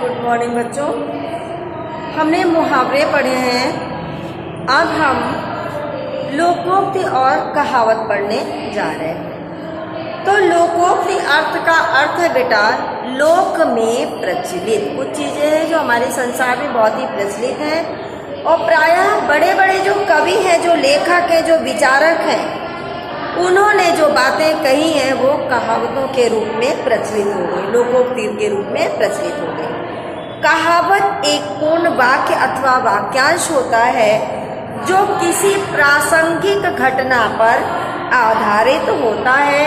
Good morning बच्चों। हमने मुहावरे पढ़े हैं, अब हम लोकोक्ति और कहावत पढ़ने जा रहे हैं। तो लोकोक्ति अर्थ का अर्थ है बेटा लोक में प्रचलित। कुछ चीज़ें हैं जो हमारे संसार में बहुत ही प्रचलित हैं और प्रायः बड़े बड़े जो कवि हैं, जो लेखक हैं, जो विचारक हैं, उन्होंने जो बातें कही हैं वो कहावतों के रूप में प्रचलित हो गई, लोकोक्ति के रूप में प्रचलित हो गई। कहावत एक पूर्ण वाक्य अथवा वाक्यांश होता है जो किसी प्रासंगिक घटना पर आधारित होता है,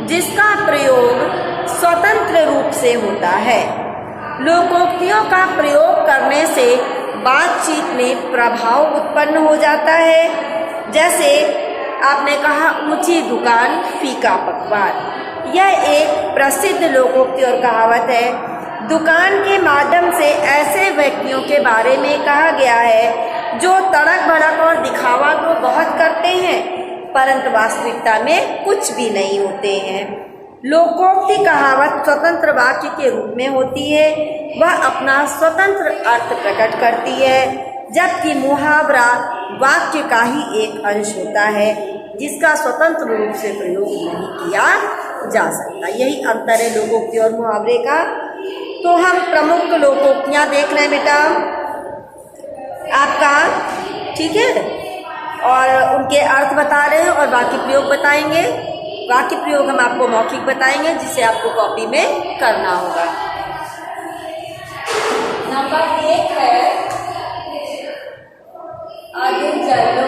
जिसका प्रयोग स्वतंत्र रूप से होता है। लोकोक्तियों का प्रयोग करने से बातचीत में प्रभाव उत्पन्न हो जाता है। जैसे आपने कहा ऊंची दुकान फीका पकवान, यह एक प्रसिद्ध लोकोक्ति और कहावत है। दुकान के माध्यम से ऐसे व्यक्तियों के बारे में कहा गया है जो तड़क भड़क और दिखावा तो बहुत करते हैं परंतु वास्तविकता में कुछ भी नहीं होते हैं। लोकोक्ति कहावत स्वतंत्र वाक्य के रूप में होती है, वह अपना स्वतंत्र अर्थ प्रकट करती है, जबकि मुहावरा वाक्य का ही एक अंश होता है जिसका स्वतंत्र रूप से प्रयोग नहीं किया जा सकता। यही अंतर है लोकोक्ति और मुहावरे का। तो हम प्रमुख लोकोक्तियाँ देख रहे हैं बेटा आपका, ठीक है, और उनके अर्थ बता रहे हैं और वाक्य प्रयोग बताएंगे। वाक्य प्रयोग हम आपको मौखिक बताएंगे जिसे आपको कॉपी में करना होगा। नंबर 1 है आगे चलो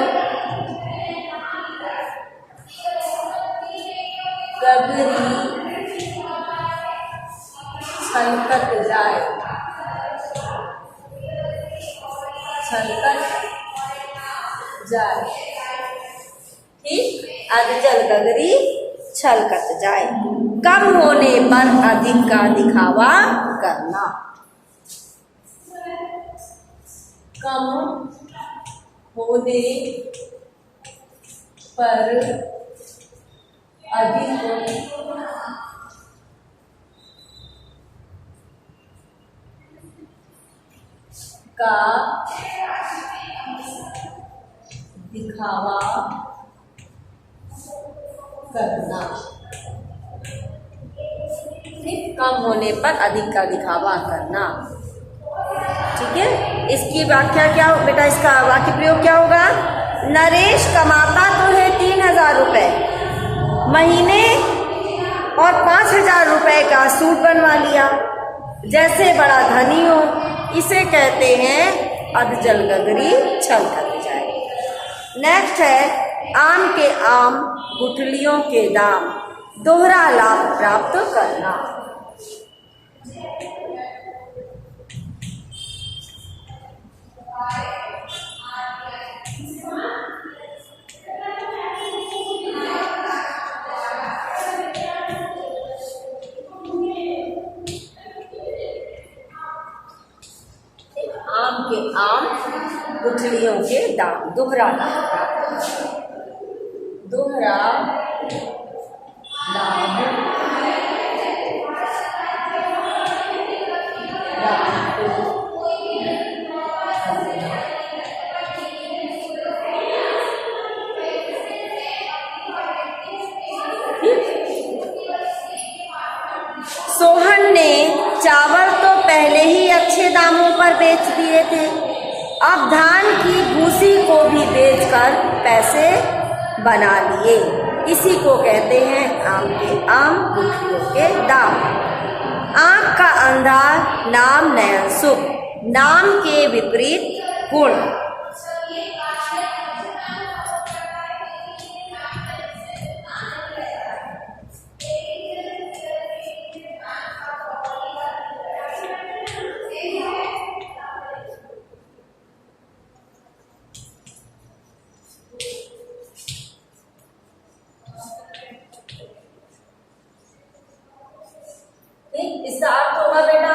गगरी छलकत जाए, छलकत जाए, ठीक। आगे चल गगरी छलकत जाए, कम होने पर अधिक का दिखावा करना, कम होने पर अधिक का दिखावा करना, ठीक। कम होने पर अधिक का दिखावा करना, ठीक है। इसकी व्याख्या क्या हो बेटा, इसका वाक्य प्रयोग क्या होगा? नरेश कमाता तो है 3000 रुपये महीने और 5000 रुपये का सूट बनवा लिया, जैसे बड़ा धनी हो। इसे कहते हैं अधजल गगरी छलकत जाए। नेक्स्ट है आम के आम गुठलियों के दाम, दोहरा लाभ प्राप्त करना। आम के आम गुठलियों के दाम, दोहरा लाभ, दोहरा लाभ सोहन ने चावल तो पहले ही अच्छे दामों पर बेच दिए थे, अब धान की भूसी को भी बेचकर पैसे बना लिए। इसी को कहते हैं आम के आम गुठलियों के दाम। आँख का अंधा नाम नयन सुख, नाम के विपरीत गुण। इसका अर्थ होगा बेटा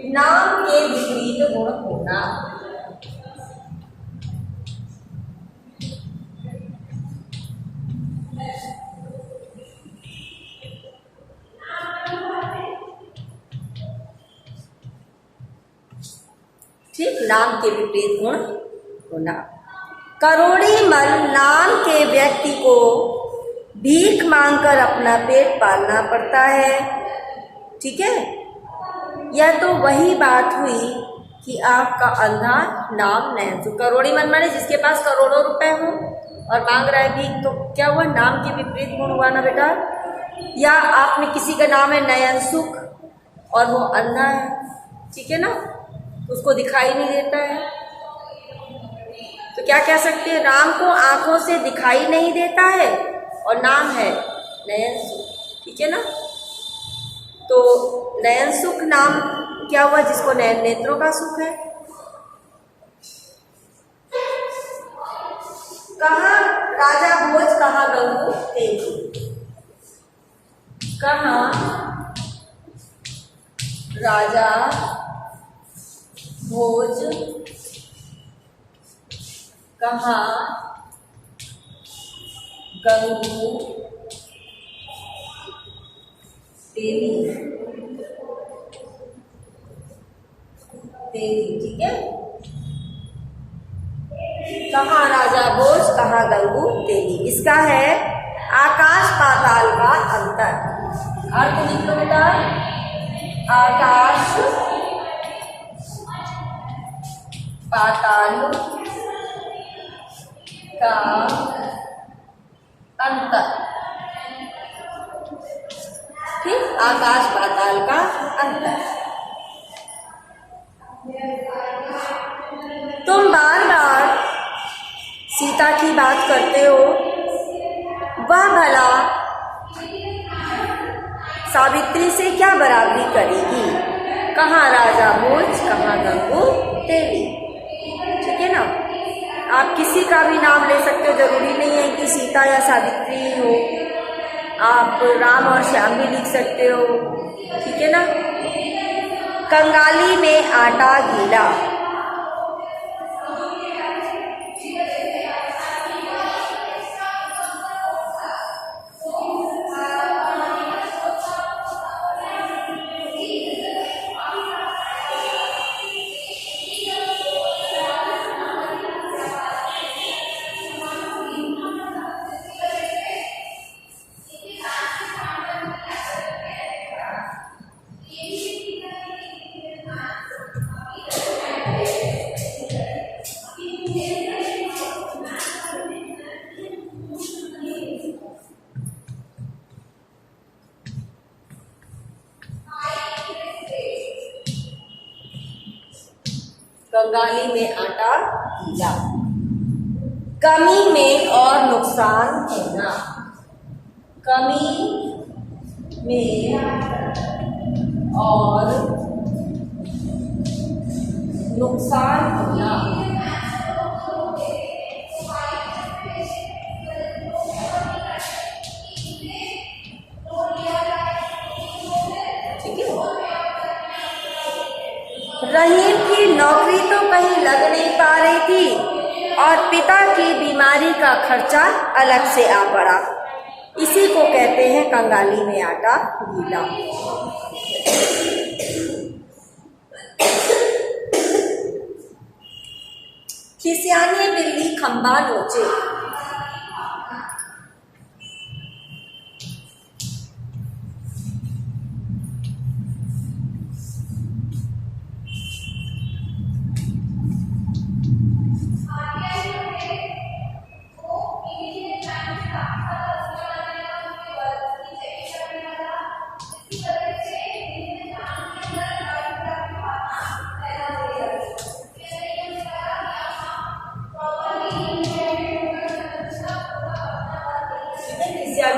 नाम के विपरीत गुण होना। ठीक, नाम के विपरीत गुण होना। करोड़ी मल नाम के व्यक्ति को भीख मांगकर अपना पेट पालना पड़ता है। ठीक है, यह तो वही बात हुई कि आपका अंधा नाम नयन सुख। करोड़ी मन माने जिसके पास करोड़ों रुपए हो और मांग रहा है भीख, तो क्या हुआ, नाम के विपरीत गुण हुआ ना बेटा। या आपने किसी का नाम है नयन सुख और वो अंधा है, ठीक है ना, उसको दिखाई नहीं देता है, तो क्या कह सकते हैं, राम को आंखों से दिखाई नहीं देता है और नाम है नयन सुख। ठीक है ना, तो नयन सुख नाम क्या हुआ, जिसको नयन नेत्रों का सुख है। कहाँ राजा भोज कहाँ गंगू तेली, कहाँ राजा भोज कहाँ गंगू तेली, तेली, ठीक है। कहाँ राजा भोज कहाँ गंगू तेली, इसका है आकाश पाताल का अंतर। अर्थ लिख लो बेटा, आकाश पाताल का अंतर। ठीक, आकाश पाताल का अंतर। तुम बार बार सीता की बात करते हो, वह भला सावित्री से क्या बराबरी करेगी। कहाँ राजा भोज कहाँ गंगू तेली, ठीक है ना। आप किसी का भी नाम ले सकते हो, जरूरी नहीं है कि सीता या सावित्री हो, आप राम और श्याम भी लिख सकते हो, ठीक है ना। कंगाली में आटा गीला, कंगाली में आटा गीला, कमी में और नुकसान होना, कमी में और नुकसान होना, ठीक है। रहीम की नौकरी तो कहीं लग नहीं पा रही थी और पिता की बीमारी का खर्चा अलग से आ पड़ा। इसी को कहते हैं कंगाली में आटा गीला। खिसियानी बिल्ली खंबा नोचे,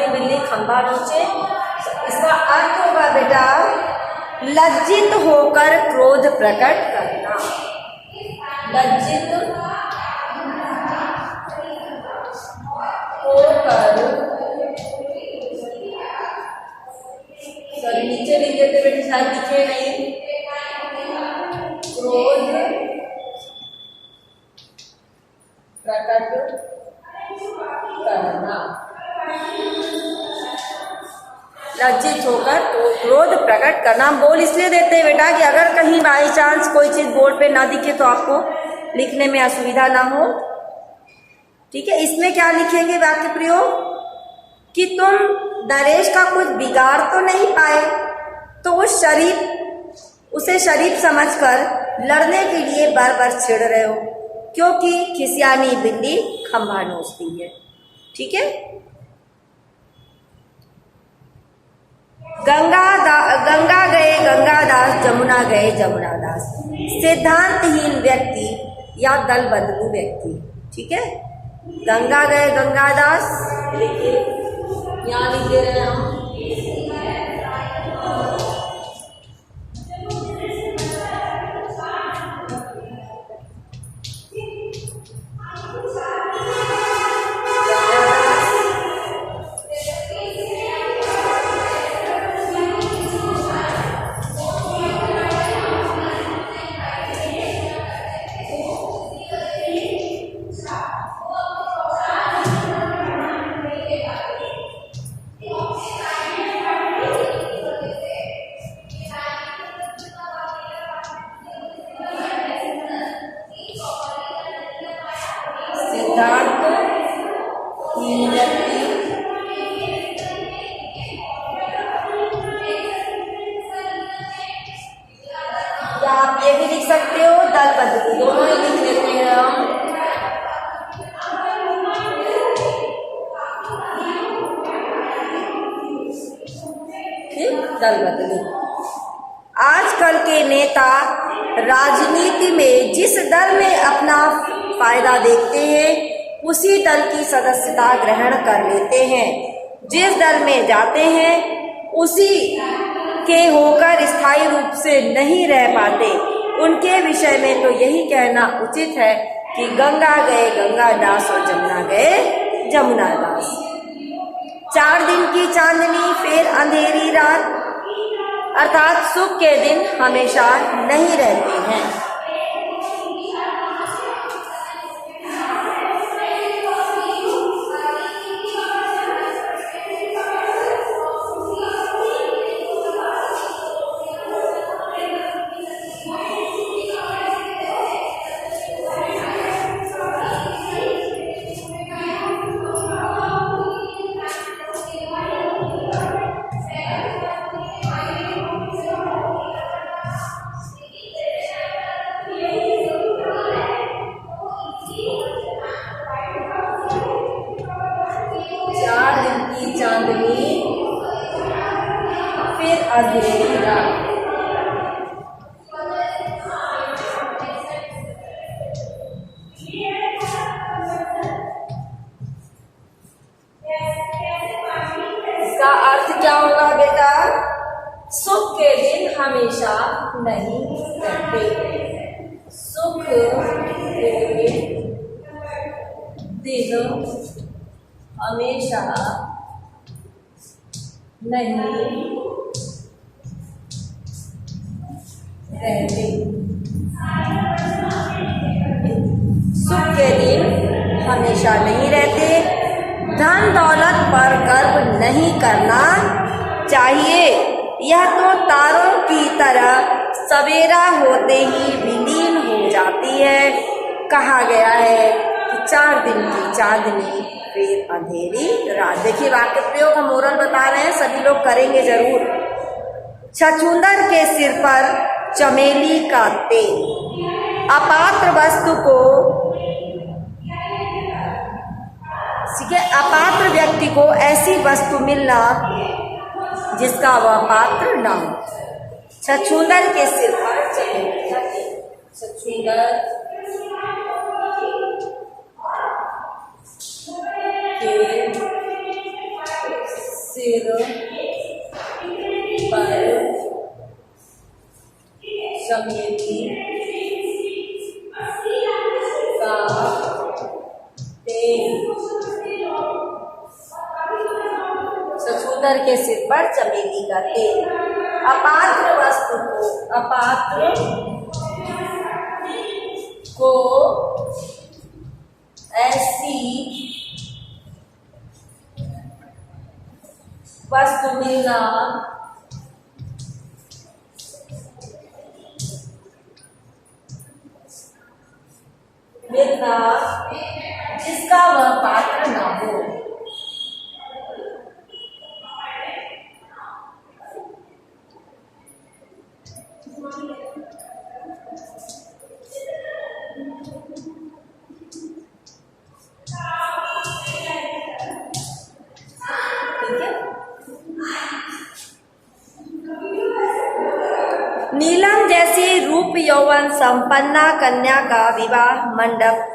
बिल्ली खंबा नोचे। इसका अर्थ होगा बेटा लज्जित होकर क्रोध प्रकट करना, लज्जित होकर, सॉरी नीचे लिख देते बेटे, शायद लिखे नहीं, क्रोध प्रकट करना, लज्जित होकर क्रोध प्रकट करना। हम बोल इसलिए देते हैं बेटा कि अगर कहीं बाई चांस कोई चीज बोर्ड पे ना दिखे तो आपको लिखने में असुविधा ना हो। ठीक है, इसमें क्या लिखेंगे वाक्य प्रयोग कि तुम नरेश का कुछ बिगाड़ तो नहीं पाए, तो उसे शरीफ समझकर लड़ने के लिए बार बार छिड़ रहे हो, क्योंकि खिसियानी बिल्ली खंभा नोचती है। ठीक है, गंगा गए गंगादास, जमुना गए जमुनादास। सिद्धांतहीन व्यक्ति या दल बदलू व्यक्ति। ठीक है, गंगा गए गंगादास, देखिए यहाँ लिख दे रहे हैं हम। आप ये भी लिख सकते हो, दल बदलू, दोनों ही लिख लेते हैं हम। ठीक, दल बदलू। आजकल के नेता राजनीति में जिस दल में अपना फायदा देखते हैं उसी दल की सदस्यता ग्रहण कर लेते हैं। जिस दल में जाते हैं उसी के होकर स्थायी रूप से नहीं रह पाते। उनके विषय में तो यही कहना उचित है कि गंगा गए गंगादास और जमुना गए जमुनादास। 4 दिन की चांदनी फिर अंधेरी रात, अर्थात सुख के दिन हमेशा नहीं रहते हैं। चांदनी फिर अंधेरी रात। इसका अर्थ क्या होगा बेटा? सुख के दिन हमेशा नहीं रहते। सुख के दिन हमेशा नहीं रहते। सुख के दिन हमेशा नहीं रहते। धन दौलत पर गर्व नहीं करना चाहिए, यह तो तारों की तरह सवेरा होते ही विलीन हो जाती है। कहा गया है कि 4 दिन की चांदनी फिर अंधेरी रात। देखिए वाक्य प्रयोग हम ओरल बता रहे हैं, सभी लोग करेंगे जरूर। छछूंदर के सिर पर चमेली का तेल। अपात्र वस्तु को, अपात्र व्यक्ति को ऐसी वस्तु मिलना जिसका वह पात्र न हो। छछूंदर के सिर पर चमेली का तेल। छछूंदर के सिर पर चमेली का तेल। छछूंदर के सिर पर चमेली का तेल। अपात्र वस्तु को, अपात्र को ऐसी वस्तु मिलना देना जिसका वह पात्र न हो। नीलम जैसी रूप यौवन संपन्ना कन्या का विवाह मंडप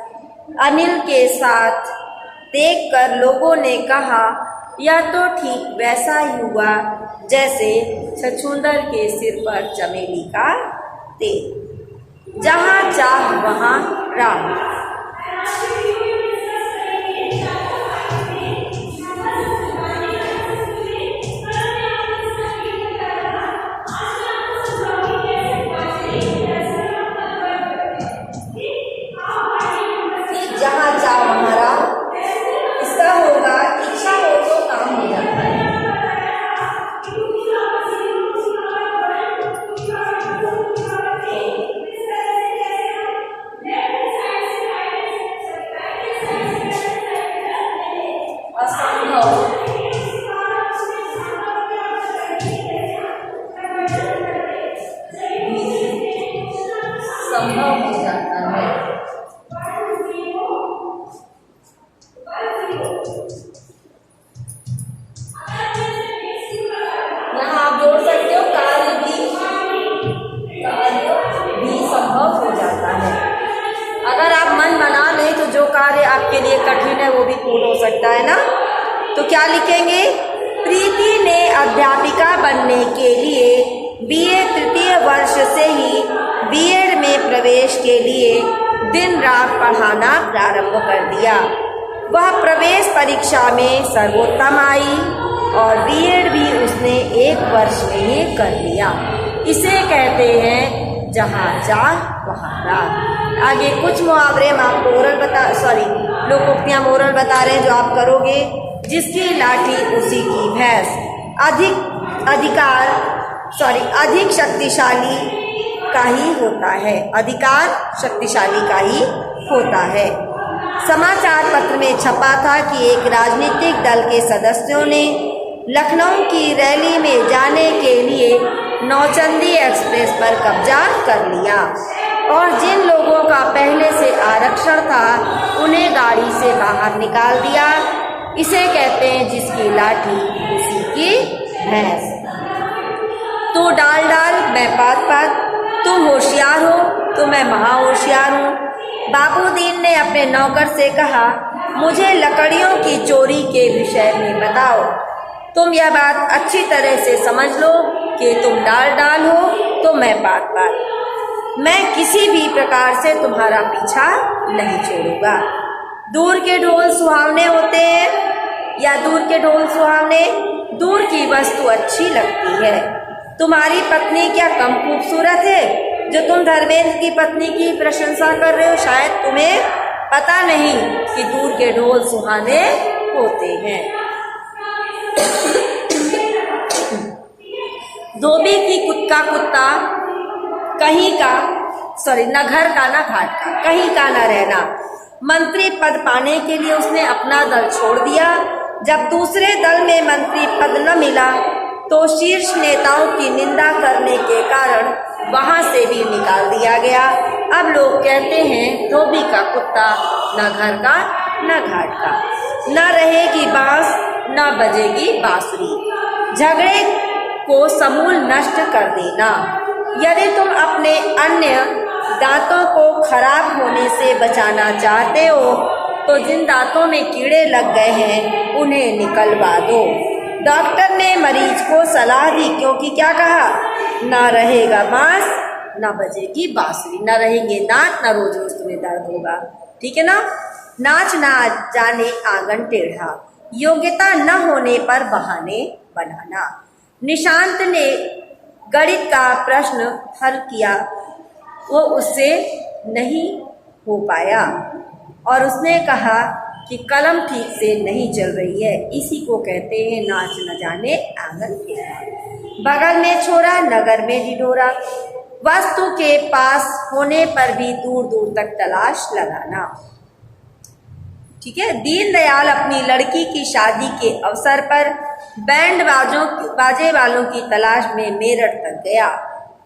अनिल के साथ देखकर लोगों ने कहा, यह तो ठीक वैसा ही हुआ जैसे छछूंदर के सिर पर चमेली का तेल, जहाँ चाह वहाँ राह। आपके लिए कठिन है वो भी पूर्ण हो सकता है ना। तो क्या लिखेंगे, प्रीति ने अध्यापिका बनने के लिए बीए तृतीय वर्ष से ही बीएड में प्रवेश के लिए दिन रात पढ़ाना प्रारंभ कर दिया। वह प्रवेश परीक्षा में सर्वोत्तम आई और बीएड भी उसने एक वर्ष में ही कर लिया। इसे कहते हैं जहाँ चाह वहाँ राह। आगे कुछ मुहावरे हम आपको लोकोक्तियाँ मोरल बता रहे हैं जो आप करोगे। जिसकी लाठी उसी की भैंस, अधिक शक्तिशाली का ही होता है, अधिकार शक्तिशाली का ही होता है। समाचार पत्र में छपा था कि एक राजनीतिक दल के सदस्यों ने लखनऊ की रैली में जाने के लिए नौचंदी एक्सप्रेस पर कब्जा कर लिया और जिन लोगों का पहले से आरक्षण था उन्हें गाड़ी से बाहर निकाल दिया। इसे कहते हैं जिसकी लाठी उसी की भैंस। तू डाल डाल मैं पात पात, तुम होशियार हो तो मैं महा होशियार हूँ। बाबूदीन ने अपने नौकर से कहा, मुझे लकड़ियों की चोरी के विषय में बताओ। तुम यह बात अच्छी तरह से समझ लो कि तुम डाल डाल हो तो मैं पात पात। मैं किसी भी प्रकार से तुम्हारा पीछा नहीं छोड़ूंगा। दूर के ढोल सुहावने होते हैं या दूर के ढोल सुहावने, दूर की वस्तु अच्छी लगती है। तुम्हारी पत्नी क्या कम खूबसूरत है जो तुम धर्मेंद्र की पत्नी की प्रशंसा कर रहे हो? शायद तुम्हें पता नहीं कि दूर के ढोल सुहाने होते हैं। धोबी की कुत्ता कहीं का न घर का न घाट का, कहीं का न रहना। मंत्री पद पाने के लिए उसने अपना दल छोड़ दिया। जब दूसरे दल में मंत्री पद न मिला तो शीर्ष नेताओं की निंदा करने के कारण वहां से भी निकाल दिया गया। अब लोग कहते हैं धोबी का कुत्ता, न घर का न घाट का, न रहेगी बांस न बजेगी बांसुरी। झगड़े को समूल नष्ट कर देना। यदि तुम अपने अन्य दांतों को खराब होने से बचाना चाहते हो तो जिन दांतों में कीड़े लग गए हैं उन्हें निकलवा दो। डॉक्टर ने मरीज को सलाह दी क्योंकि क्या कहा, ना रहेगा बांस ना बजेगी बांसुरी, ना रहेंगे दांत ना रोज रोज तुम्हें दर्द होगा। ठीक है ना। नाच ना जाने आंगन टेढ़ा, योग्यता न होने पर बहाने बनाना। निशांत ने गणित का प्रश्न हल किया, वो उससे नहीं हो पाया और उसने कहा कि कलम ठीक से नहीं चल रही है। इसी को कहते हैं नाच न जाने आंगन टेढ़ा। बगल में छोरा नगर में ढिढोरा, वस्तु के पास होने पर भी दूर दूर तक तलाश लगाना। ठीक है। दीनदयाल अपनी लड़की की शादी के अवसर पर बाजे वालों की तलाश में मेरठ तक गया,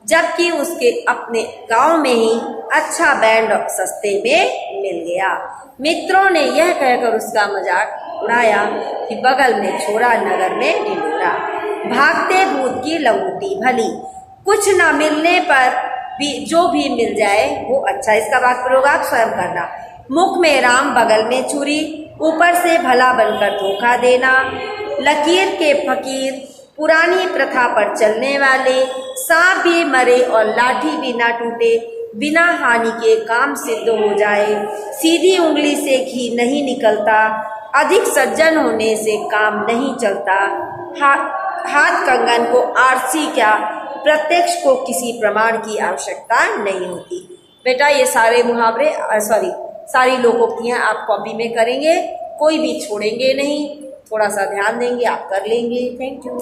जबकि उसके अपने गांव में ही अच्छा बैंड सस्ते में मिल गया। मित्रों ने यह कहकर उसका मजाक उड़ाया कि बगल में छोरा नगर में ढिंढोरा, भागते भूत की लंगोटी भली, कुछ ना मिलने पर भी जो भी मिल जाए वो अच्छा। इसका वाक्य प्रयोग आप स्वयं करना। मुख में राम बगल में छुरी, ऊपर से भला बनकर धोखा देना, लकीर के फकीर, पुरानी प्रथा पर चलने वाले, सांप भी मरे और लाठी भी ना टूटे, बिना हानि के काम सिद्ध हो जाए, सीधी उंगली से घी नहीं निकलता, अधिक सज्जन होने से काम नहीं चलता, हाथ कंगन को आरसी क्या, प्रत्यक्ष को किसी प्रमाण की आवश्यकता नहीं होती। बेटा ये सारे मुहावरे सारी लोकोक्तियाँ आप कॉपी में करेंगे, कोई भी छोड़ेंगे नहीं, थोड़ा सा ध्यान देंगे आप कर लेंगे। Thank you.